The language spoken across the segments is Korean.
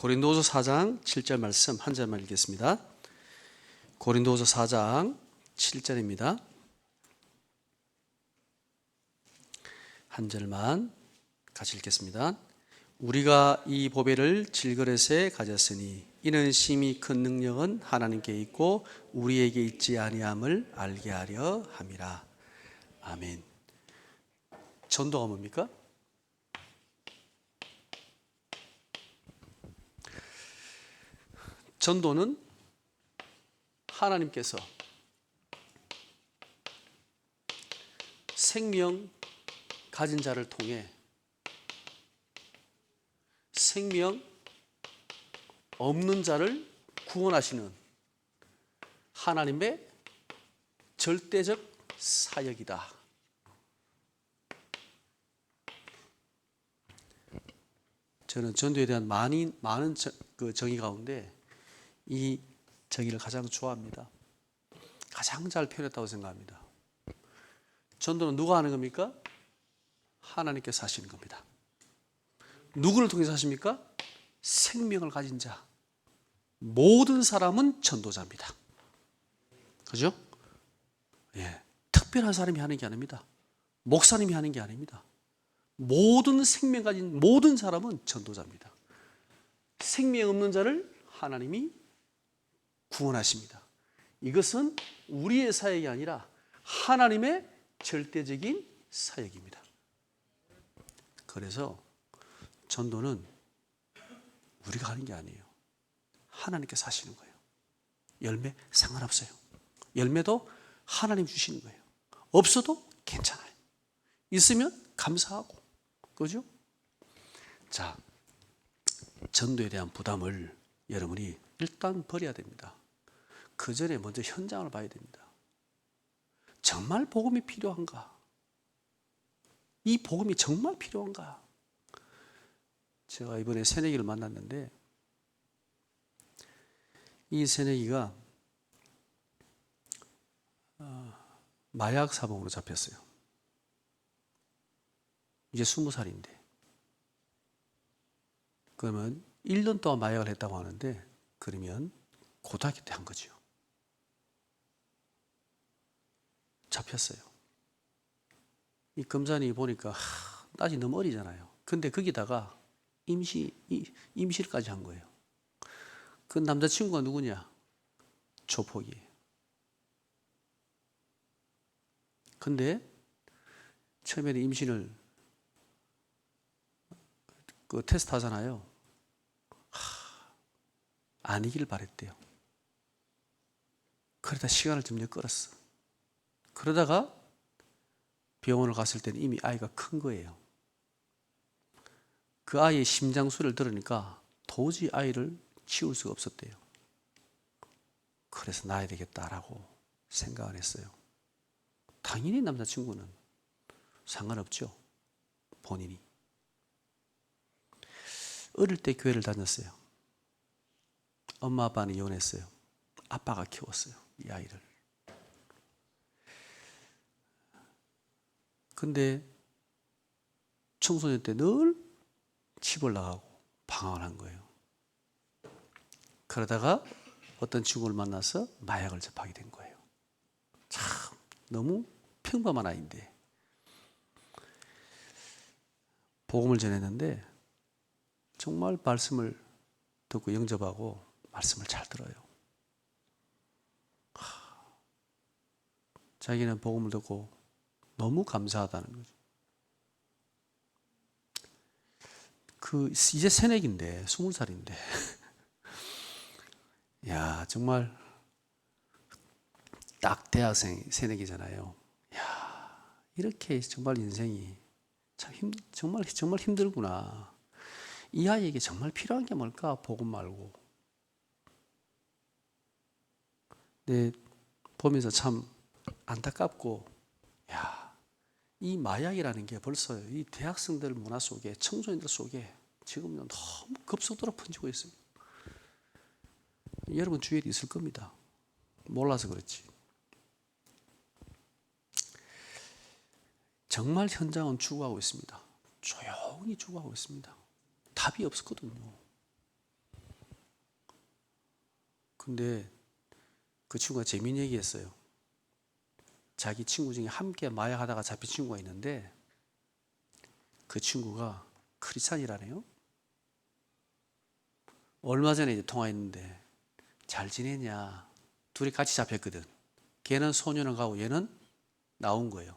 고린도후서 4장 7절 말씀 한 절만 읽겠습니다. 고린도후서 4장 7절입니다. 한 절만 같이 읽겠습니다. 우리가 이 보배를 질그릇에 가졌으니 이는 심히 큰 능력은 하나님께 있고 우리에게 있지 아니함을 알게 하려 함이라. 아멘. 전도가 뭡니까? 전도는 하나님께서 생명 가진 자를 통해 생명 없는 자를 구원하시는 하나님의 절대적 사역이다. 저는 전도에 대한 많은 정의 가운데 이 정의를 가장 좋아합니다. 가장 잘 표현했다고 생각합니다. 전도는 누가 하는 겁니까? 하나님께서 하시는 겁니다. 누구를 통해서 하십니까? 생명을 가진 자. 모든 사람은 전도자입니다. 그죠? 예. 특별한 사람이 하는 게 아닙니다. 목사님이 하는 게 아닙니다. 모든 생명 가진 모든 사람은 전도자입니다. 생명 없는 자를 하나님이 구원하십니다. 이것은 우리의 사역이 아니라 하나님의 절대적인 사역입니다. 그래서 전도는 우리가 하는 게 아니에요. 하나님께서 하시는 거예요. 열매 상관없어요. 열매도 하나님 주시는 거예요. 없어도 괜찮아요. 있으면 감사하고. 그죠? 자, 전도에 대한 부담을 여러분이 일단 버려야 됩니다. 그 전에 먼저 현장을 봐야 됩니다. 정말 복음이 필요한가? 이 복음이 정말 필요한가? 제가 이번에 새내기를 만났는데 이 새내기가 마약 사범으로 잡혔어요. 이제 20살인데 그러면 1년 동안 마약을 했다고 하는데 그러면 고등학교 때 한 거죠. 잡혔어요. 이 검사님이 보니까 아직 너무 어리잖아요. 근데 거기다가 임실까지 한 거예요. 그 남자친구가 누구냐? 조폭이에요. 근데 처음에는 임신을 테스트 하잖아요. 아니길 바랬대요. 그러다 시간을 좀 끌었어. 그러다가 병원을 갔을 때는 이미 아이가 큰 거예요. 그 아이의 심장 소리를 들으니까 도저히 아이를 치울 수가 없었대요. 그래서 낳아야 되겠다라고 생각을 했어요. 당연히 남자친구는 상관없죠. 본인이. 어릴 때 교회를 다녔어요. 엄마 아빠는 이혼했어요. 아빠가 키웠어요. 이 아이를. 근데 청소년 때 늘 집을 나가고 방황을 한 거예요. 그러다가 어떤 친구를 만나서 마약을 접하게 된 거예요. 참 너무 평범한 아이인데 복음을 전했는데 정말 말씀을 듣고 영접하고 말씀을 잘 들어요. 자기는 복음을 듣고 너무 감사하다는 거죠. 이제 새내기인데 20살인데 야 정말 딱 대학생 새내기잖아요. 야 이렇게 정말 인생이 참 정말 힘들구나. 이 아이에게 정말 필요한 게 뭘까? 복음 말고. 근데 보면서 참 안타깝고, 야, 이 마약이라는 게 벌써 이 대학생들 문화 속에, 청소년들 속에 지금은 너무 급속도로 번지고 있습니다. 여러분 주위에 있을 겁니다. 몰라서 그렇지. 정말 현장은 죽어가고 있습니다. 조용히 죽어가고 있습니다. 답이 없었거든요. 근데 그 친구가 재미있는 얘기했어요. 자기 친구 중에 함께 마약하다가 잡힌 친구가 있는데 그 친구가 크리스찬이라네요. 얼마 전에 이제 통화했는데 잘 지내냐. 둘이 같이 잡혔거든. 걔는 소년원 가고 얘는 나온 거예요.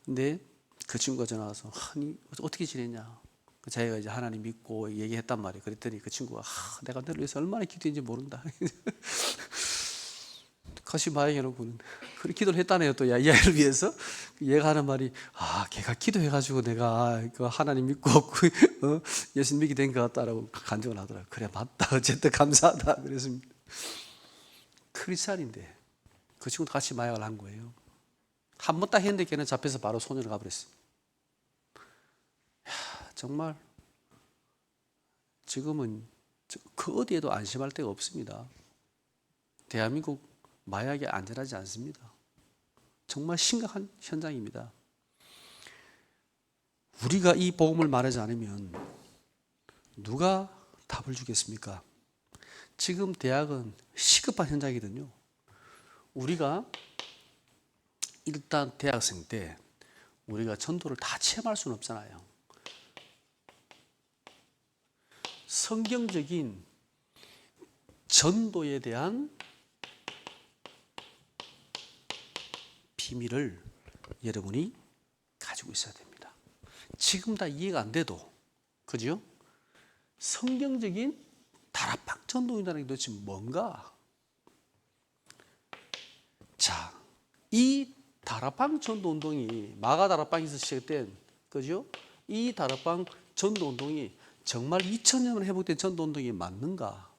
근데 그 친구가 전화 와서 아니 어떻게 지냈냐. 자기가 이제 하나님 믿고 얘기했단 말이에요. 그랬더니 그 친구가 내가 너를 위해서 얼마나 기도했는지 모른다. 같이 마약해놓고는 그렇게 기도를 했다네요. 또 이 아이를 위해서. 얘가 하는 말이 걔가 기도해가지고 내가 하나님 믿고 예수 믿게 된 것 같다라고 간증을 하더라고요. 그래 맞다. 어쨌든 감사하다. 그랬습니다. 크리스찬인데 그 친구도 같이 마약을 한 거예요. 한 번 딱 했는데 걔는 잡혀서 바로 소년을 가버렸어요. 정말 지금은 그 어디에도 안심할 데가 없습니다. 대한민국 마약이 안전하지 않습니다. 정말 심각한 현장입니다. 우리가 이 복음을 말하지 않으면 누가 답을 주겠습니까? 지금 대학은 시급한 현장이거든요. 우리가 일단 대학생 때 우리가 전도를 다 체험할 수는 없잖아요. 성경적인 전도에 대한 비밀을 여러분이 가지고 있어야 됩니다. 지금 다 이해가 안 돼도, 그죠? 성경적인 다락방 전도인이라는 게 도대체 뭔가? 자, 이 다락방 전도 운동이 마가 다락방에서 시작된, 그죠? 이 다락방 전도 운동이 정말 2000년을 회복된 전도 운동이 맞는가?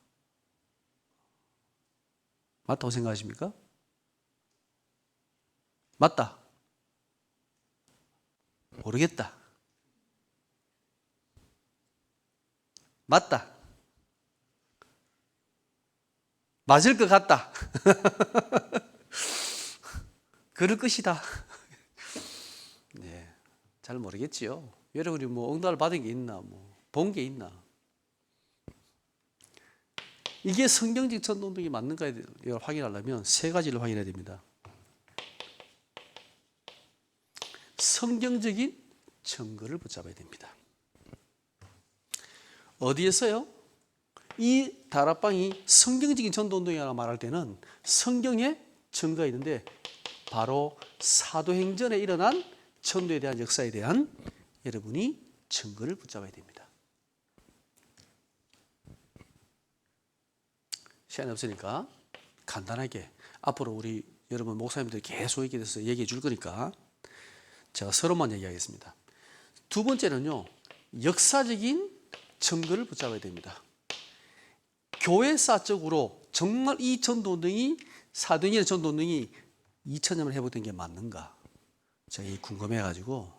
맞다고 생각하십니까? 맞다. 모르겠다. 맞다. 맞을 것 같다. 그럴 것이다. 네, 잘 모르겠지요. 여러분이 뭐 응답을 받은 게 있나, 뭐 본 게 있나? 이게 성경적 전도 운동이 맞는가에 확인하려면 세 가지를 확인해야 됩니다. 성경적인 증거를 붙잡아야 됩니다. 어디에서요? 이 다락방이 성경적인 전도운동이라고 말할 때는 성경에 증거가 있는데 바로 사도행전에 일어난 전도에 대한 역사에 대한 여러분이 증거를 붙잡아야 됩니다. 시간이 없으니까 간단하게 앞으로 우리 여러분 목사님들 계속 얘기해 서 얘기해 줄 거니까 제가 서로만 얘기하겠습니다. 두 번째는요, 역사적인 증거를 붙잡아야 됩니다. 교회사적으로 정말 이 전도운동이 사도행전의 전도운동이 2000년을 회복된 게 맞는가? 제가 궁금해가지고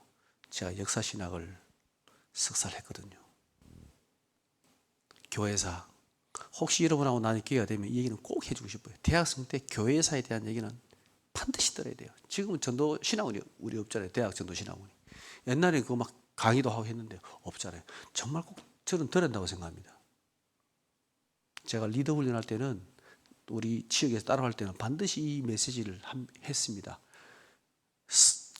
제가 역사신학을 석사를 했거든요. 교회사. 혹시 여러분하고 나눌 기회가 되면 이 얘기는 꼭 해주고 싶어요. 대학생 때 교회사에 대한 얘기는 반드시 들어야 돼요. 지금은 전도 신학원이 우리 없잖아요. 대학 전도 신학원이. 옛날에 그거 막 강의도 하고 했는데 없잖아요. 정말 꼭 저는 들어야 한다고 생각합니다. 제가 리더 훈련할 때는 우리 지역에서 따라할 때는 반드시 이 메시지를 했습니다.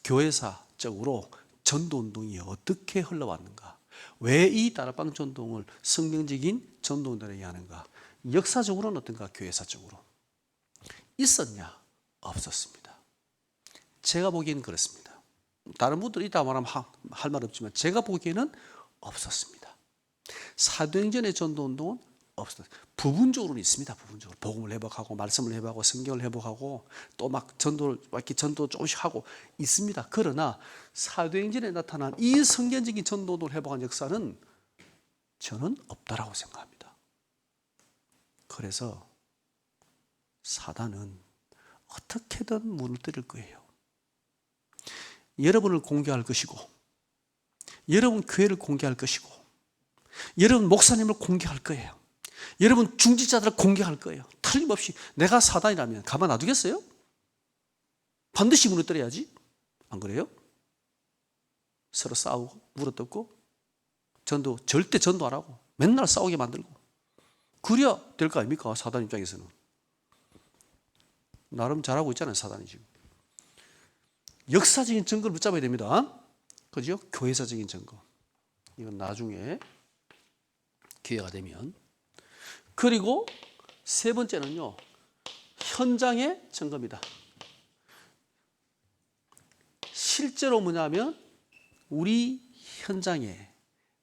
교회사적으로 전도운동이 어떻게 흘러왔는가? 왜 이 다락방 전도운동을 성경적인 전도운동을 얘기하는가? 역사적으로는 어떤가? 교회사적으로 있었냐? 없었습니다. 제가 보기에는 그렇습니다. 다른 분들이 있다 말하면 할 말 없지만 제가 보기에는 없었습니다. 사도행전의 전도운동은 없었어요. 부분적으로는 있습니다. 부분적으로 복음을 회복하고 말씀을 회복하고 성경을 회복하고 또 막 전도 조금씩 하고 있습니다. 그러나 사도행전에 나타난 이 성경적인 전도를 회복한 역사는 저는 없다라고 생각합니다. 그래서 사단은 어떻게든 무너뜨릴 거예요. 여러분을 공개할 것이고, 여러분 교회를 공개할 것이고, 여러분 목사님을 공개할 거예요. 여러분 중직자들을 공개할 거예요. 틀림없이. 내가 사단이라면 가만 놔두겠어요? 반드시 무너뜨려야지. 안 그래요? 서로 싸우고 물어뜯고 절대 전도 안 하고 맨날 싸우게 만들고 그래야 될 거 아닙니까? 사단 입장에서는. 나름 잘하고 있잖아요, 사단이 지금. 역사적인 증거를 붙잡아야 됩니다. 그죠? 교회사적인 증거. 이건 나중에 기회가 되면. 그리고 세 번째는요, 현장의 증거입니다. 실제로 뭐냐면 우리 현장에,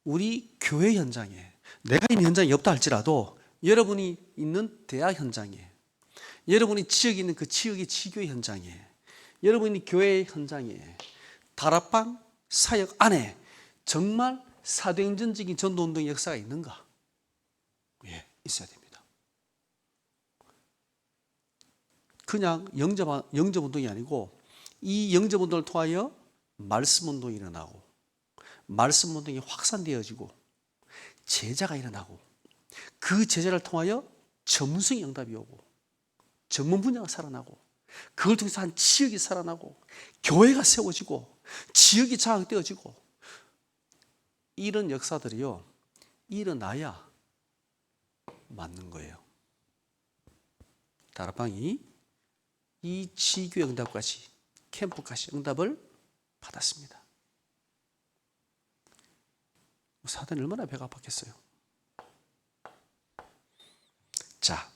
우리 교회 현장에, 내가 이미 현장이 없다 할지라도 여러분이 있는 대학 현장에, 여러분이 지역에 있는 그 지역의 지교회 현장에, 여러분이 교회 현장에, 다락방 사역 안에 정말 사도행전적인 전도운동의 역사가 있는가? 예, 있어야 됩니다. 그냥 영접운동이 아니고 이 영접운동을 통하여 말씀운동이 일어나고, 말씀운동이 확산되어지고, 제자가 일어나고, 그 제자를 통하여 전문성의 응답이 오고, 전문 분야가 살아나고, 그걸 통해서 한 지역이 살아나고, 교회가 세워지고, 지역이 장악되어지고, 이런 역사들이요, 일어나야 맞는 거예요. 다락방이 이 지교의 응답까지, 캠프까지 응답을 받았습니다. 사단이 얼마나 배가 아팠겠어요. 자,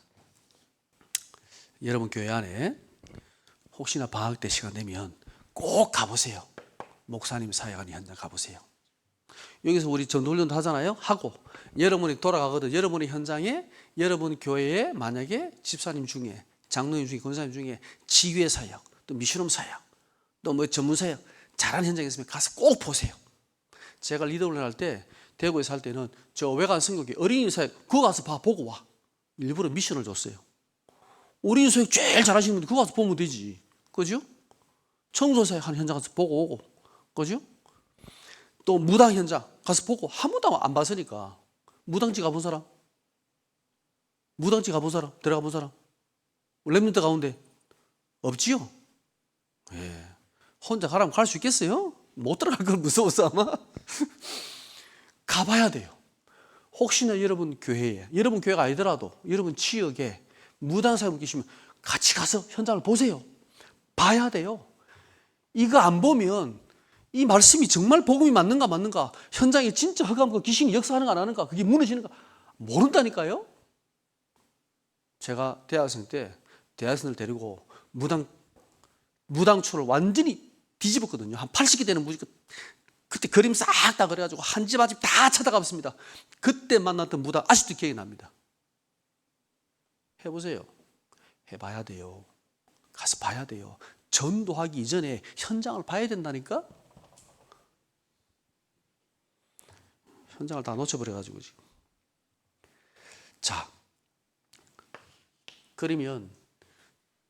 여러분 교회 안에 혹시나 방학 때 시간 되면 꼭 가보세요. 목사님 사역하는 현장 가보세요. 여기서 우리 전도훈련도 하잖아요. 하고 여러분이 돌아가거든. 여러분의 현장에, 여러분 교회에 만약에 집사님 중에, 장로님 중에, 권사님 중에 지휘의 사역, 또 미션홈 사역, 또 뭐 전문 사역 잘하는 현장이 있으면 가서 꼭 보세요. 제가 리더훈련 할 때 대구에서 할 때는 저 외관 성교회 어린이 사역 그거 가서 보고 와. 일부러 미션을 줬어요. 어린이 사역 제일 잘하시는 분들 그거 가서 보면 되지. 그죠? 청소 사역 하는 현장 가서 보고 오고. 그죠? 또 무당 현장 가서 보고 한 번도 안 봤으니까. 무당지 가본 사람? 무당지 가본 사람? 들어가 본 사람? 랩런트 가운데 없지요? 예. 혼자 가라면 갈 수 있겠어요? 못 들어갈 건 무서워서 아마. 가봐야 돼요. 혹시나 여러분 교회에, 여러분 교회가 아니더라도 여러분 지역에 무당 사역 계시면 같이 가서 현장을 보세요. 봐야 돼요. 이거 안 보면 이 말씀이 정말 복음이 맞는가, 현장에 진짜 흑암과 귀신이 역사하는가 안 하는가, 그게 무너지는가 모른다니까요. 제가 대학생 때 대학생을 데리고 무당초를 완전히 뒤집었거든요. 한 80개 되는 무당, 그때 그림 싹 다 그래가지고 한 집 한 집 다 찾아가봤습니다. 그때 만났던 무당 아직도 기억이 납니다. 해보세요. 해봐야 돼요. 가서 봐야 돼요. 전도하기 이전에 현장을 봐야 된다니까. 현장을 다 놓쳐버려가지고 지금. 자, 그러면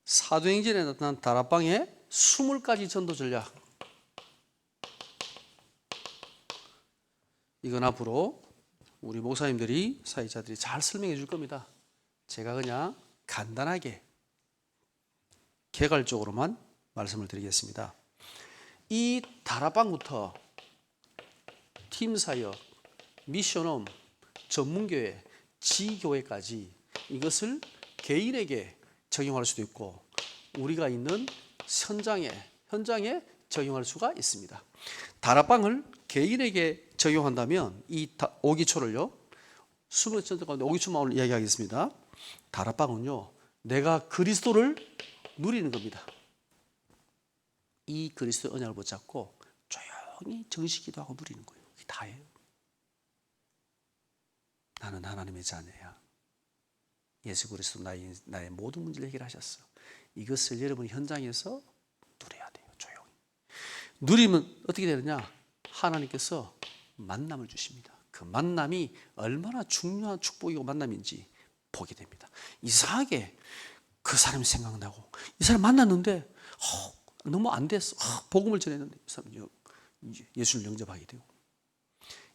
사도행전에 나타난 다락방의 20가지 전도 전략, 이건 앞으로 우리 목사님들이, 사역자들이 잘 설명해 줄 겁니다. 제가 그냥 간단하게 개괄적으로만 말씀을 드리겠습니다. 이 다락방부터 팀사역, 미션홈, 전문교회, 지교회까지 이것을 개인에게 적용할 수도 있고 우리가 있는 현장에 적용할 수가 있습니다. 다락방을 개인에게 적용한다면 이 오기초를요, 20천 가운데 오기초만 오늘 이야기하겠습니다. 다락방은요, 내가 그리스도를 누리는 겁니다. 이 그리스도의 언약을 붙잡고 조용히 정식기도 하고 누리는 거예요. 그게 다예요. 나는 하나님의 자녀야. 예수 그리스도 나의 모든 문제를 해결하셨어. 이것을 여러분 현장에서 누려야 돼요. 조용히. 누리면 어떻게 되느냐? 하나님께서 만남을 주십니다. 그 만남이 얼마나 중요한 축복이고 만남인지 보게 됩니다. 이상하게 그 사람이 생각나고 이 사람 만났는데 너무 안 됐어. 복음을 전했는데 이 사람이 예수를 영접하게 되고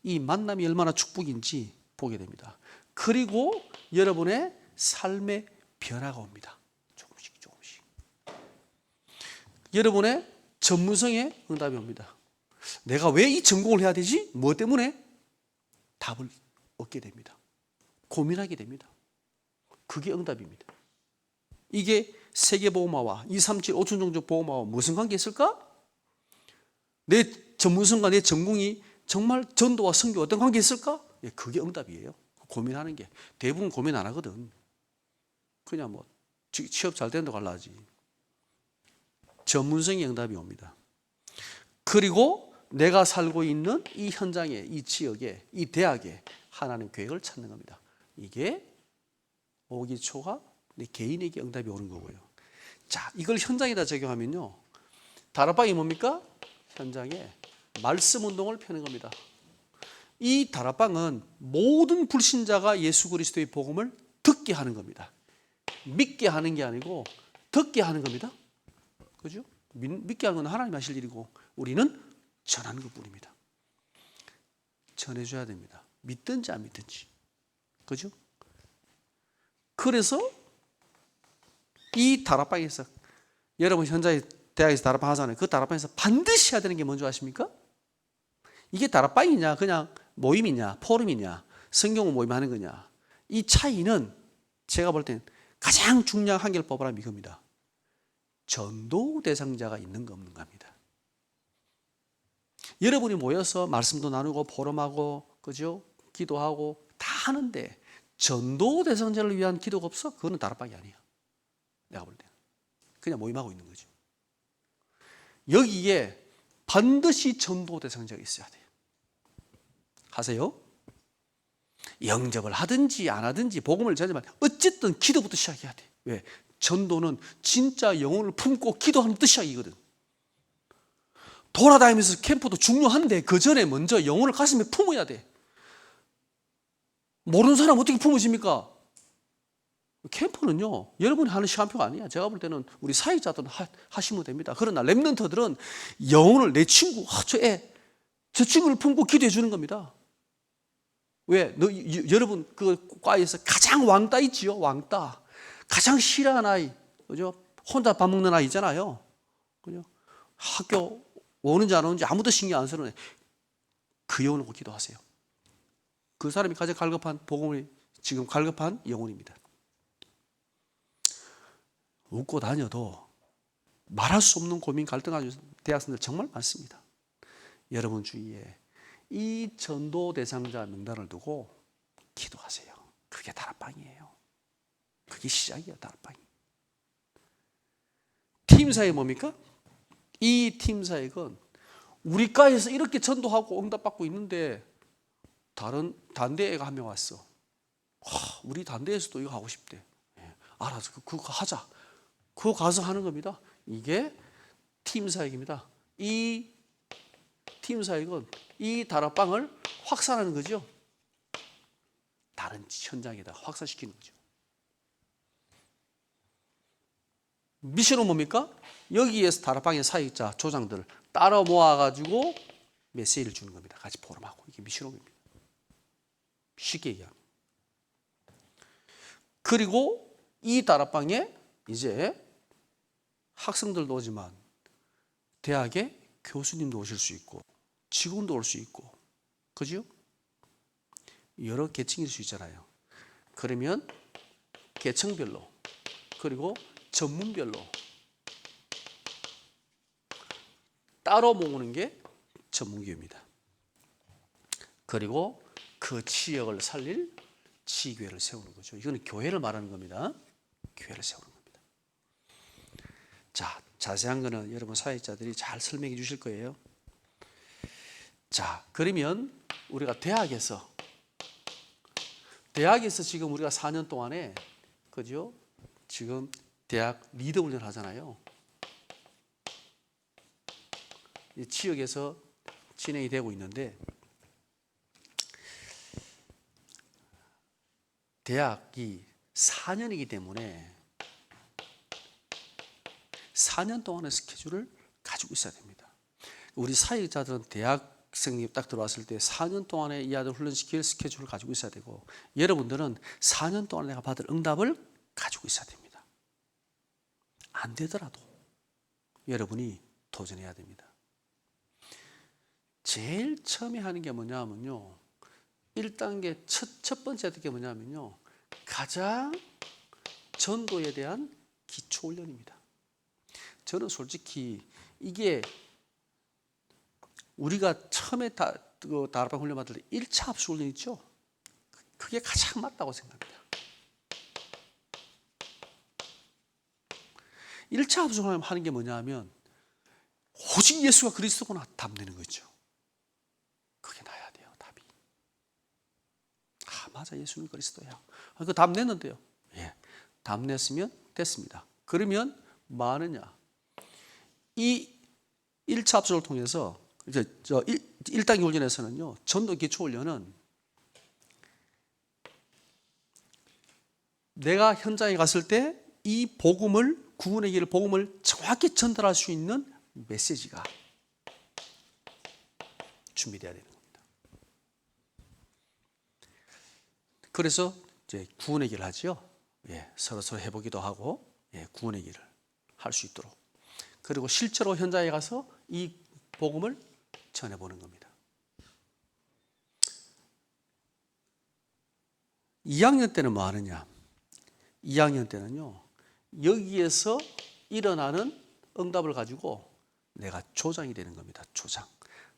이 만남이 얼마나 축복인지 보게 됩니다. 그리고 여러분의 삶의 변화가 옵니다. 조금씩. 여러분의 전문성의 응답이 옵니다. 내가 왜 이 전공을 해야 되지? 무엇 때문에? 답을 얻게 됩니다. 고민하게 됩니다. 그게 응답입니다. 이게 세계보험화와 237 5층종족 보험화와 무슨 관계 있을까? 내 전문성과 내 전공이 정말 전도와 선교 어떤 관계 있을까? 예, 그게 응답이에요. 고민하는 게. 대부분 고민 안 하거든. 그냥 뭐 취업 잘 된다고 하려 하지. 전문성의 응답이 옵니다. 그리고 내가 살고 있는 이 현장에, 이 지역에, 이 대학에 하나님 계획을 찾는 겁니다. 이게 오기초가 내 개인에게 응답이 오는 거고요. 자, 이걸 현장에다 적용하면요. 다락방이 뭡니까? 현장에 말씀 운동을 펴는 겁니다. 이 다락방은 모든 불신자가 예수 그리스도의 복음을 듣게 하는 겁니다. 믿게 하는 게 아니고 듣게 하는 겁니다. 그죠? 믿게 하는 건 하나님 하실 일이고 우리는 전하는 것뿐입니다. 전해줘야 됩니다. 믿든지 안 믿든지. 그죠? 그래서 이 다락방에서 여러분 현장에 대학에서 다락방 하잖아요. 그 다락방에서 반드시 해야 되는 게 뭔지 아십니까? 이게 다락방이냐 그냥 모임이냐 포럼이냐 성경 모임하는 거냐 이 차이는 제가 볼 땐 가장 중요한 한계를 뽑으라면 이겁니다. 전도 대상자가 있는가 없는가 합니다. 여러분이 모여서 말씀도 나누고 포럼하고 그죠? 기도하고 다 하는데 전도 대상자를 위한 기도가 없어? 그거는 다락방이 아니야. 내가 볼 때는 그냥 모임하고 있는 거죠. 여기에 반드시 전도 대상자가 있어야 돼요. 하세요? 영접을 하든지 안 하든지 복음을 전하지만 어쨌든 기도부터 시작해야 돼. 왜? 전도는 진짜 영혼을 품고 기도하는 뜻 시작이거든. 돌아다니면서 캠프도 중요한데 그 전에 먼저 영혼을 가슴에 품어야 돼. 모르는 사람 어떻게 품으십니까? 캠프는요, 여러분이 하는 시간표가 아니야. 제가 볼 때는 우리 사역자들은 하시면 됩니다. 그러나 렘넌트들은 영혼을 내 친구, 저 친구를 품고 기도해 주는 겁니다. 왜? 여러분 그 과에서 가장 왕따 있지요? 왕따. 가장 싫어하는 아이, 그죠? 혼자 밥 먹는 아이 있잖아요. 그죠? 학교 오는지 안 오는지 아무도 신경 안 쓰는 애. 그 영혼을 기도하세요. 그 사람이 가장 갈급한 복음이 지금 갈급한 영혼입니다. 웃고 다녀도 말할 수 없는 고민 갈등하는 대학생들 정말 많습니다. 여러분 주위에 이 전도 대상자 명단을 두고 기도하세요. 그게 다락방이에요. 그게 시작이에요. 다락방이. 팀사역 뭡니까? 이 팀사역은 우리 과에서 이렇게 전도하고 응답받고 있는데 다른 단대애가 한 명 왔어. 우리 단대에서도 이거 하고 싶대. 알아서 그거 하자. 그거 가서 하는 겁니다. 이게 팀사역입니다. 이 팀사역은 이 다락방을 확산하는 거죠. 다른 현장에다 확산시키는 거죠. 미션은 뭡니까? 여기에서 다락방의 사역자, 조장들 따라 모아가지고 메시지를 주는 겁니다. 같이 포럼하고. 이게 미션입니다. 쉽게 얘기하면. 그리고 이 다락방에 이제 학생들도 오지만 대학에 교수님도 오실 수 있고 직원도 올 수 있고 그죠? 여러 계층일 수 있잖아요. 그러면 계층별로 그리고 전문별로 따로 모으는 게 전문교회입니다. 그리고 그 지역을 살릴 지교회를 세우는 거죠. 이거는 교회를 말하는 겁니다. 교회를 세우는 겁니다. 자, 자세한 거는 여러분 사역자들이 잘 설명해 주실 거예요. 자, 그러면 우리가 대학에서 지금 우리가 4년 동안에 그죠? 지금 대학 리더 훈련 하잖아요. 이 지역에서 진행이 되고 있는데 대학이 4년이기 때문에 4년 동안의 스케줄을 가지고 있어야 됩니다. 우리 사역자들은 대학생이 딱 들어왔을 때 4년 동안에 이 아이들 훈련시킬 스케줄을 가지고 있어야 되고 여러분들은 4년 동안 내가 받을 응답을 가지고 있어야 됩니다. 안 되더라도 여러분이 도전해야 됩니다. 제일 처음에 하는 게 뭐냐면요. 1단계 첫 번째 하는 게 뭐냐면요. 가장 전도에 대한 기초 훈련입니다. 저는 솔직히 이게 우리가 처음에 다락방 훈련 받을 때 1차 합숙 훈련 있죠? 그게 가장 맞다고 생각합니다. 1차 합숙 훈련 하는 게 뭐냐 하면 오직 예수가 그리스도구나 답내는 거죠. 그게 나야 돼요, 답이. 아, 맞아, 예수는 그리스도야. 그 답 냈는데요. 예, 답 냈으면 됐습니다. 그러면 뭐 하느냐? 이 1차 합숙을 통해서 이제 1단계 훈련에서는요, 전도 기초 훈련은 내가 현장에 갔을 때 이 복음을, 구원의 길을, 복음을 정확히 전달할 수 있는 메시지가 준비되어야 되는 겁니다. 그래서 이제 구원의 길을 하죠. 예, 서로 해보기도 하고, 예, 구원의 길을 할 수 있도록. 그리고 실제로 현장에 가서 이 복음을 전해보는 겁니다. 2학년 때는 뭐 하느냐? 2학년 때는요, 여기에서 일어나는 응답을 가지고 내가 조장이 되는 겁니다. 조장.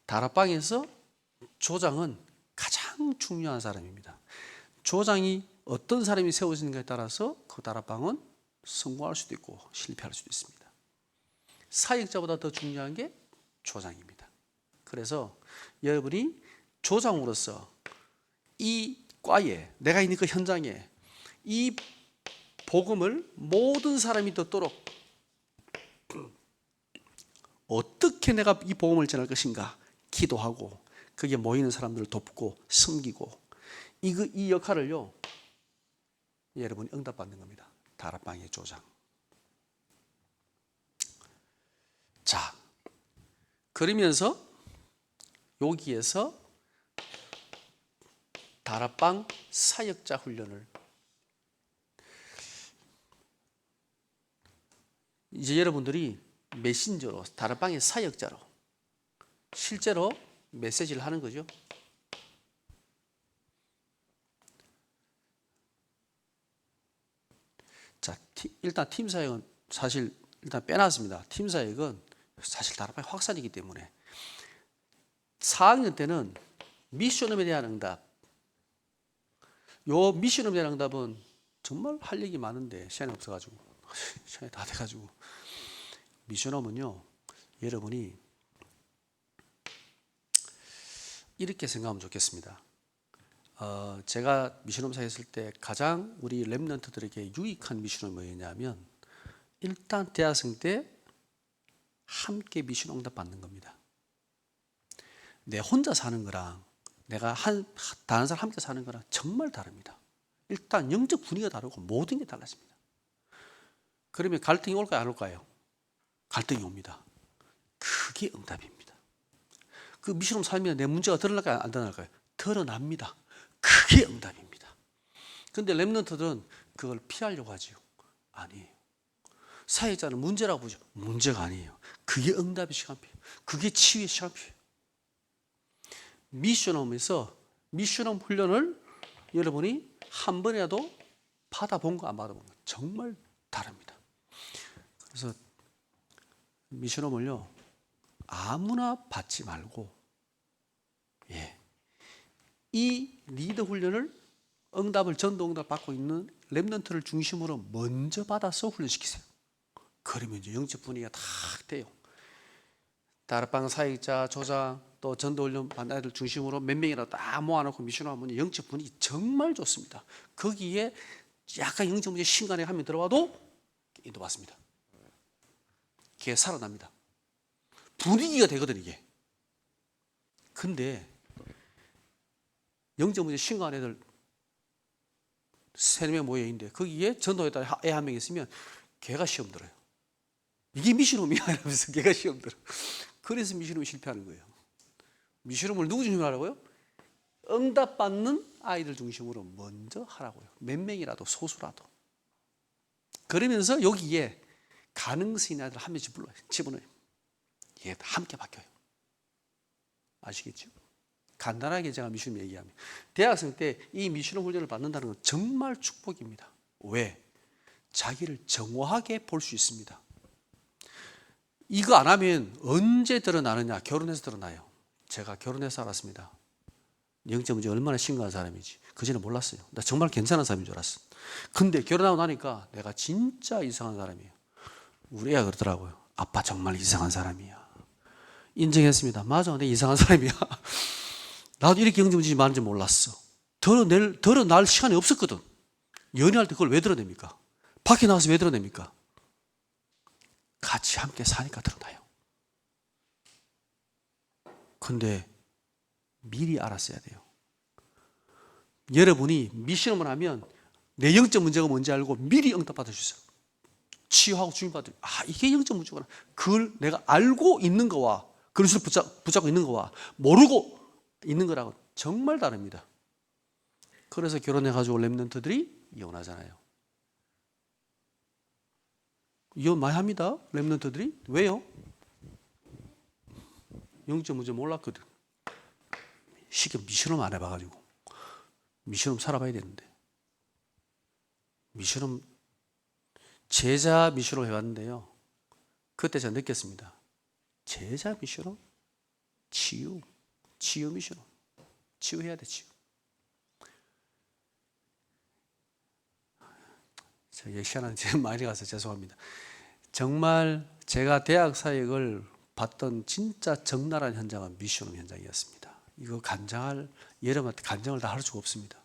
다락방에서 조장은 가장 중요한 사람입니다. 조장이 어떤 사람이 세워지는가에 따라서 그 다락방은 성공할 수도 있고 실패할 수도 있습니다. 사역자보다 더 중요한 게 조장입니다. 그래서 여러분이 조장으로서 이 과에, 내가 있는 그 현장에 이 복음을 모든 사람이 듣도록 어떻게 내가 이 복음을 전할 것인가 기도하고, 거기에 모이는 사람들을 돕고 섬기고, 이 역할을요, 여러분이 응답받는 겁니다. 다락방의 조장. 자, 그러면서 여기에서 다락방 사역자 훈련을, 이제 여러분들이 메신저로, 다락방의 사역자로 실제로 메시지를 하는 거죠. 자, 일단 팀 사역은 사실 일단 빼놨습니다. 팀 사역은 사실 다락방의 확산이기 때문에 4학년 때는 미션홈에 대한 응답. 요 미션홈에 대한 응답은 정말 할 얘기 많은데 시간이 없어가지고, 시간이 다 돼가지고. 미션홈은요, 여러분이 이렇게 생각하면 좋겠습니다. 제가 미션홈 사역했을 때 가장 우리 렘넌트들에게 유익한 미션홈이 뭐였냐면, 일단 대학생 때 함께 미션 응답 받는 겁니다. 내 혼자 사는 거랑 내가 다른 사람 함께 사는 거랑 정말 다릅니다. 일단 영적 분위기가 다르고 모든 게 달라집니다. 그러면 갈등이 올까요, 안 올까요? 갈등이 옵니다. 그게 응답입니다. 그 미션홈 살면 내 문제가 드러날까요, 안 드러날까요? 드러납니다. 그게 응답입니다. 그런데 렘넌트들은 그걸 피하려고 하지요. 아니에요. 사역자는 문제라고 보죠. 문제가 아니에요. 그게 응답의 시간표예요. 그게 치유의 시간표예요. 미션홈에서 미션홈 훈련을 여러분이 한 번이라도 받아본 거 안 받아본 거 정말 다릅니다. 그래서 미션홈을요, 아무나 받지 말고, 예, 이 리더 훈련을 응답을, 전도 응답 받고 있는 렘넌트를 중심으로 먼저 받아서 훈련시키세요. 그러면 이제 영적 분위기가 딱 돼요. 다락방 사역자, 조장, 또 전도 훈련 받는 아이들 중심으로 몇 명이라도 딱 모아놓고 미션하면 영적 분위기 정말 좋습니다. 거기에 약간 영적 문제 신간에 한 명 들어와도 인도받습니다. 그게 살아납니다. 분위기가 되거든, 이게. 근데 영적 문제 신간 애들 3-4명 모여 있는데 거기에 전도에다 애 한 명 있으면 걔가 시험 들어요. 이게 미션홈이야 이러면서 걔가 시험 들어. 그래서 미션홈이 실패하는 거예요. 미션홈을 누구 중심으로 하라고요? 응답받는 아이들 중심으로 먼저 하라고요. 몇 명이라도, 소수라도. 그러면서 여기에 가능성 있는 아이들 한 명씩 불러요. 집어넣어요. 이게 함께 바뀌어요. 아시겠죠? 간단하게 제가 미션홈 얘기하면, 대학생 때 이 미션홈 훈련을 받는다는 건 정말 축복입니다. 왜? 자기를 정오하게 볼 수 있습니다. 이거 안 하면 언제 드러나느냐? 결혼해서 드러나요. 제가 결혼해서 알았습니다. 영적 문제 얼마나 심각한 사람인지. 그전에 몰랐어요. 나 정말 괜찮은 사람인 줄 알았어. 근데 결혼하고 나니까 내가 진짜 이상한 사람이에요. 우리 애가 그러더라고요. 아빠 정말 이상한 사람이야. 인정했습니다. 맞아, 내 이상한 사람이야. 나도 이렇게 영적 문제 많은지 몰랐어. 드러날 시간이 없었거든. 연애할 때 그걸 왜 드러냅니까? 밖에 나가서 왜 드러냅니까? 같이 함께 사니까 드러나요. 근데 미리 알았어야 돼요. 여러분이 미션을 하면 내 영적 문제가 뭔지 알고 미리 응답 받으셨어요. 치유하고 주님받을, 이게 영적 문제구나. 그걸 내가 알고 있는 거와 그릇을 붙잡고 있는 거와 모르고 있는 거랑은 정말 다릅니다. 그래서 결혼해가지고 렘넌트들이 이혼하잖아요. 이혼 많이 합니다. 렘넌트들이. 왜요? 영적 문제 몰랐거든. 쉽게 미션을 안 해봐가지고. 미션을 살아봐야 되는데. 미션을 제자 미션을 해봤는데요. 그때 제가 느꼈습니다. 제자 미션은 치유 미션은 치유해야 돼. 치유. 제가 시간은 많이 가서 죄송합니다. 정말 제가 대학 사역을 봤던 진짜 적나라한 현장은 미션 현장이었습니다. 이거 여러분한테 간증을 다 할 수가 없습니다.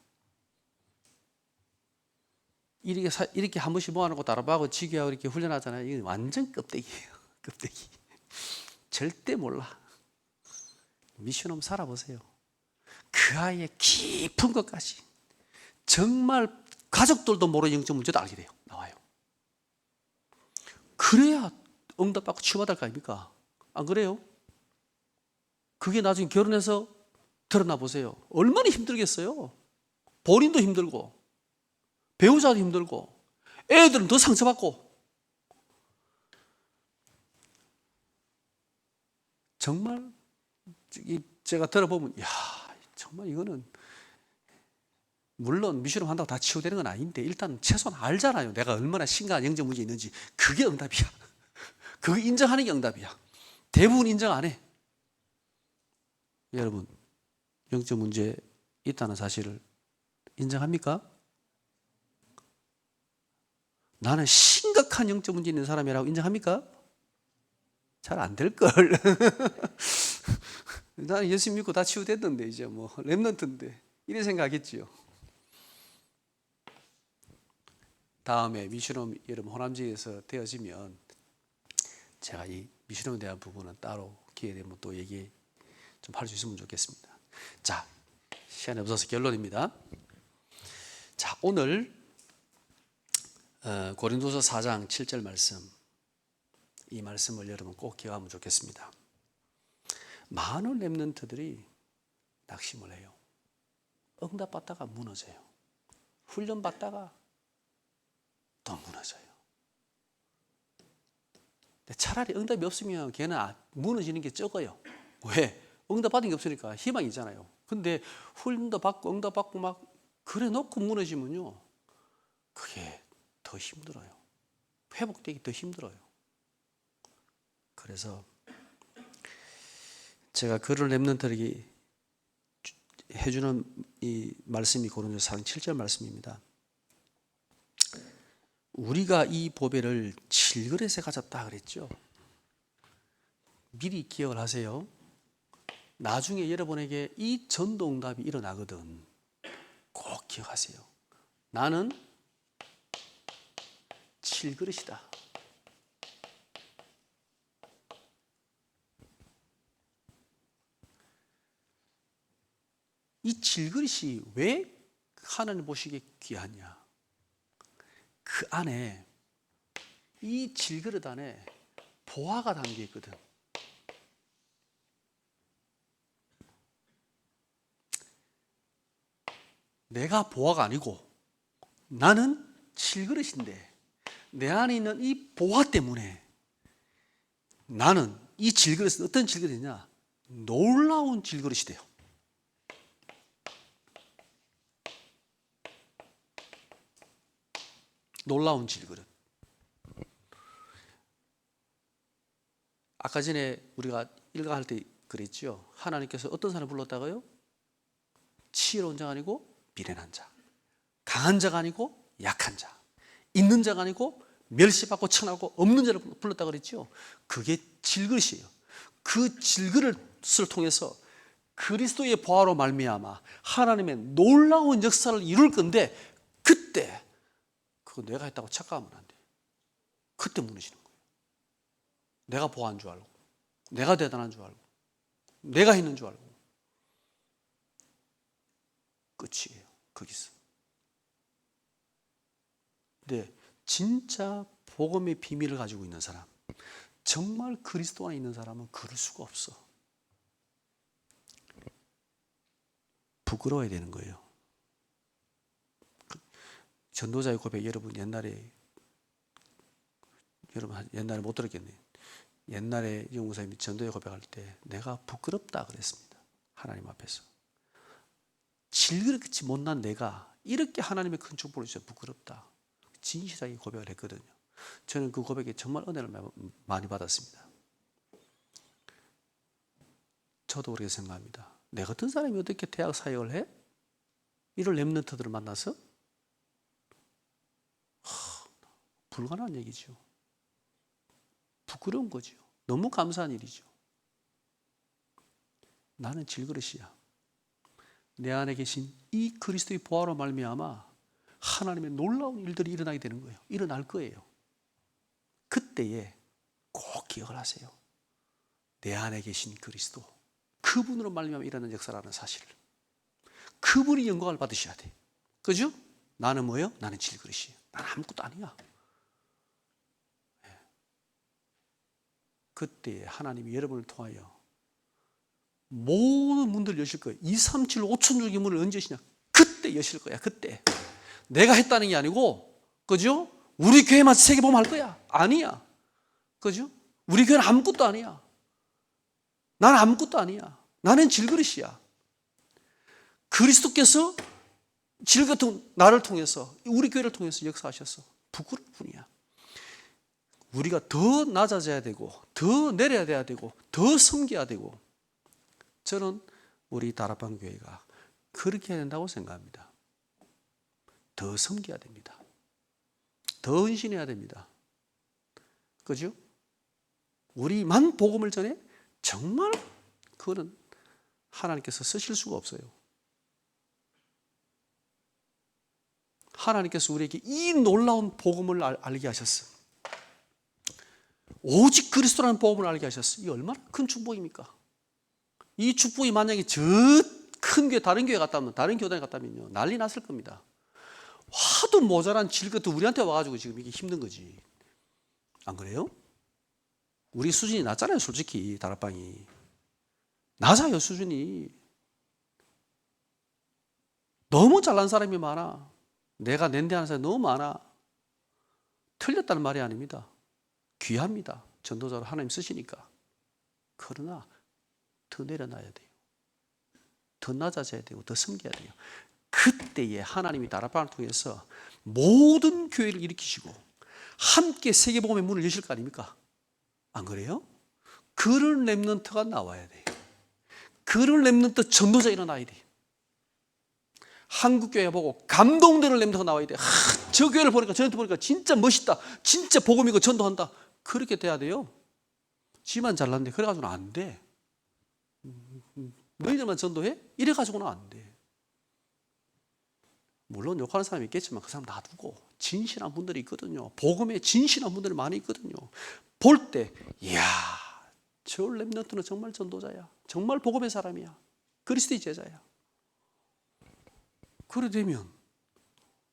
이렇게 한 번씩 모아놓고 따라봐고 지기하고 이렇게 훈련하잖아요. 이건 완전 껍데기예요. 껍데기. 절대 몰라. 미션홈 살아보세요. 그 아이의 깊은 것까지 정말 가족들도 모르는 영적 문제도 알게 돼요. 나와요. 그래야 응답받고 치유받을 거 아닙니까? 안 그래요? 그게 나중에 결혼해서 드러나 보세요. 얼마나 힘들겠어요. 본인도 힘들고 배우자도 힘들고 애들은 더 상처받고. 정말 제가 들어보면 정말 이거는 물론 미션을 한다고 다 치유되는 건 아닌데 일단 최소한 알잖아요. 내가 얼마나 심각한 영적 문제 있는지. 그게 응답이야. 그거 인정하는 게 응답이야. 대부분 인정 안 해. 여러분, 영적 문제 있다는 사실을 인정합니까? 나는 심각한 영적 문제 있는 사람이라고 인정합니까? 잘 안 될걸. 나는 예수 믿고 다 치유됐는데 이제 뭐 렘넌트인데 이래 생각했지요. 다음에 미션홈 여러분 호남지에서 되어지면 제가 이 미션홈에 대한 부분은 따로 기회 되면 또 얘기 좀 할 수 있으면 좋겠습니다. 자, 시간이 없어서 결론입니다. 자, 오늘 고린도서 4장 7절 말씀, 이 말씀을 여러분 꼭 기억하면 좋겠습니다. 많은 렘넌트들이 낙심을 해요. 응답받다가 무너져요. 훈련받다가 또 무너져요. 차라리 응답이 없으면 걔는 무너지는 게 적어요. 왜? 응답받은 게 없으니까 희망이 있잖아요. 근데 훈련도 받고 응답받고 막 그래 놓고 무너지면요, 그게 더 힘들어요. 회복되기 더 힘들어요. 그래서 제가 그를 렘넌트에게 해주는 이 말씀이 고린도서 4장 7절 말씀입니다. 우리가 이 보배를 질그릇에 가졌다 그랬죠. 미리 기억을 하세요. 나중에 여러분에게 이 전도응답이 일어나거든. 꼭 기억하세요. 나는 질그릇이다. 이 질그릇이 왜 하나님 보시기에 귀하냐? 그 안에, 이 질그릇 안에 보화가 담겨 있거든. 내가 보화가 아니고 나는 질그릇인데 내 안에 있는 이 보화 때문에 나는 이 질그릇은 어떤 질그릇이냐? 놀라운 질그릇이 돼요. 놀라운 질그릇. 아까 전에 우리가 일강할 때 그랬죠. 하나님께서 어떤 사람을 불렀다고요? 지혜로운 자가 아니고 미련한 자, 강한 자가 아니고 약한 자, 있는 자가 아니고 멸시받고 천하고 없는 자를 불렀다고 그랬죠. 그게 질그릇이에요. 그 질그릇을 통해서 그리스도의 보화로 말미암아 하나님의 놀라운 역사를 이룰 건데, 그때 그거 내가 했다고 착각하면 안 돼. 그때 무너지는 거예요. 내가 보화인 줄 알고, 내가 대단한 줄 알고, 내가 했는 줄 알고. 끝이에요. 거기서. 근데 진짜 복음의 비밀을 가지고 있는 사람, 정말 그리스도 안에 있는 사람은 그럴 수가 없어. 부끄러워야 되는 거예요. 전도자의 고백, 여러분 옛날에 못 들었겠네요. 옛날에 영무사님이 전도의 고백할 때 내가 부끄럽다 그랬습니다. 하나님 앞에서. 질그릇같이 못난 내가 이렇게 하나님의 큰 축복을 주셔서 부끄럽다. 진실하게 고백을 했거든요. 저는 그 고백에 정말 은혜를 많이 받았습니다. 저도 그렇게 생각합니다. 내 같은 사람이 어떻게 대학 사역을 해? 이런 렘넌트들을 만나서? 불가능한 얘기죠. 부끄러운 거죠. 너무 감사한 일이죠. 나는 질그릇이야. 내 안에 계신 이 그리스도의 보화로 말미암아 하나님의 놀라운 일들이 일어나게 되는 거예요. 일어날 거예요. 그때에 꼭 기억을 하세요. 내 안에 계신 그리스도, 그분으로 말미암아 일어나는 역사라는 사실을. 그분이 영광을 받으셔야 돼. 그죠? 나는 뭐예요? 나는 질그릇이에요. 나는 아무것도 아니야. 그때 하나님이 여러분을 통하여 모든 문들을 여실 거예요. 2, 3, 7, 5천 줄기 문을 언제 여시냐? 그때 여실 거야. 그때. 내가 했다는 게 아니고, 그죠? 우리 교회만 세계보험 할 거야. 아니야. 그죠? 우리 교회는 아무것도 아니야. 나는 아무것도 아니야. 나는 질그릇이야. 그리스도께서 질 같은 나를 통해서, 우리 교회를 통해서 역사하셔서 부끄러울 뿐이야. 우리가 더 낮아져야 되고, 더 내려야 돼야 되고, 더 섬겨야 되고, 저는 우리 다락방 교회가 그렇게 해야 된다고 생각합니다. 더 섬겨야 됩니다. 더 헌신해야 됩니다. 그죠? 우리만 복음을 전해 정말 그거는 하나님께서 쓰실 수가 없어요. 하나님께서 우리에게 이 놀라운 복음을 알게 하셨어. 오직 그리스도라는 복음을 알게 하셨어. 이 얼마나 큰 축복입니까? 이 축복이 만약에 저 큰 교회, 다른 교회 갔다면, 다른 교단에 갔다면요, 난리 났을 겁니다. 하도 모자란 질것도 우리한테 와가지고 지금 이게 힘든 거지. 안 그래요? 우리 수준이 낮잖아요, 솔직히. 다락방이 낮아요, 수준이. 너무 잘난 사람이 많아. 내가 낸대하는 사람이 너무 많아. 틀렸다는 말이 아닙니다. 귀합니다. 전도자로 하나님 쓰시니까. 그러나 더 내려놔야 돼요. 더 낮아져야 되고 더 섬겨야 돼요. 그때에 하나님이 다락방을 통해서 모든 교회를 일으키시고 함께 세계복음의 문을 여실 거 아닙니까? 안 그래요? 그런 렘넌트가 나와야 돼요. 그런 렘넌트 전도자 일어나야 돼요. 한국교회 보고 감동되는 렘넌트가 나와야 돼요. 저 교회를 보니까, 저한테 보니까 진짜 멋있다. 진짜 복음이고 전도한다. 그렇게 돼야 돼요. 지만 잘났는데 그래가지고는 안 돼. 너희들만 전도해? 이래가지고는 안 돼. 물론 욕하는 사람이 있겠지만 그 사람 놔두고 진실한 분들이 있거든요. 복음에 진실한 분들이 많이 있거든요. 볼 때 이야, 저 렘넌트는 정말 전도자야. 정말 복음의 사람이야. 그리스도의 제자야. 그래 되면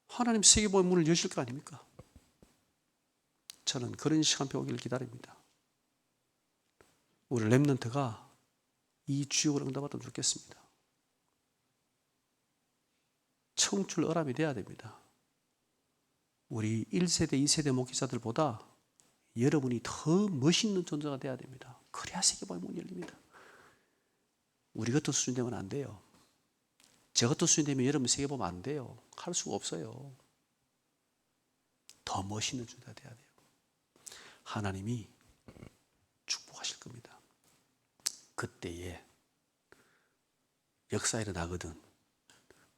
하나님 세계복음의 문을 여실 거 아닙니까? 저는 그런 시간표 오기를 기다립니다. 우리 렘넌트가 이 주역을 응답하도록 좋겠습니다. 청출어람이 돼야 됩니다. 우리 1세대, 2세대 목회자들보다 여러분이 더 멋있는 존재가 돼야 됩니다. 그래야 세계복음의 문이 열립니다. 우리 같은 수준 되면 안 돼요. 저 같은 수준 되면 여러분 세계복음 안 돼요. 할 수가 없어요. 더 멋있는 주가 돼야 돼요. 하나님이 축복하실 겁니다. 그때에 역사 일어나거든,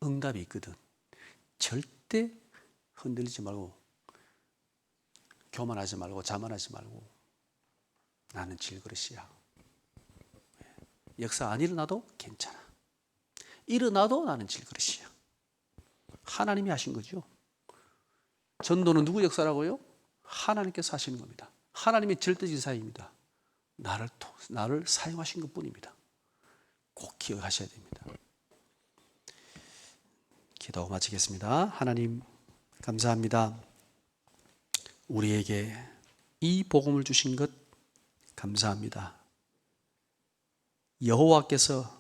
응답이 있거든, 절대 흔들리지 말고, 교만하지 말고, 자만하지 말고, 나는 질그릇이야. 역사 안 일어나도 괜찮아. 일어나도 나는 질그릇이야. 하나님이 하신 거죠. 전도는 누구 역사라고요? 하나님께서 하시는 겁니다. 하나님의 절대지사입니다. 나를 사용하신 것뿐입니다. 꼭 기억하셔야 됩니다. 기도 마치겠습니다. 하나님 감사합니다. 우리에게 이 복음을 주신 것 감사합니다. 여호와께서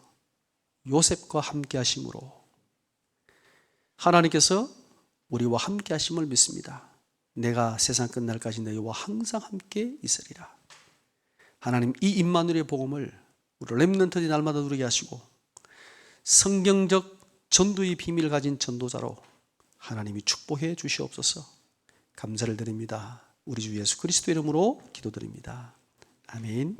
요셉과 함께 하심으로 하나님께서 우리와 함께 하심을 믿습니다. 내가 세상 끝날까지 너희와 항상 함께 있으리라. 하나님, 이 임마누엘의 복음을 우리 렘넌트들이 날마다 누리게 하시고 성경적 전도의 비밀을 가진 전도자로 하나님이 축복해 주시옵소서. 감사를 드립니다. 우리 주 예수 그리스도 이름으로 기도드립니다. 아멘.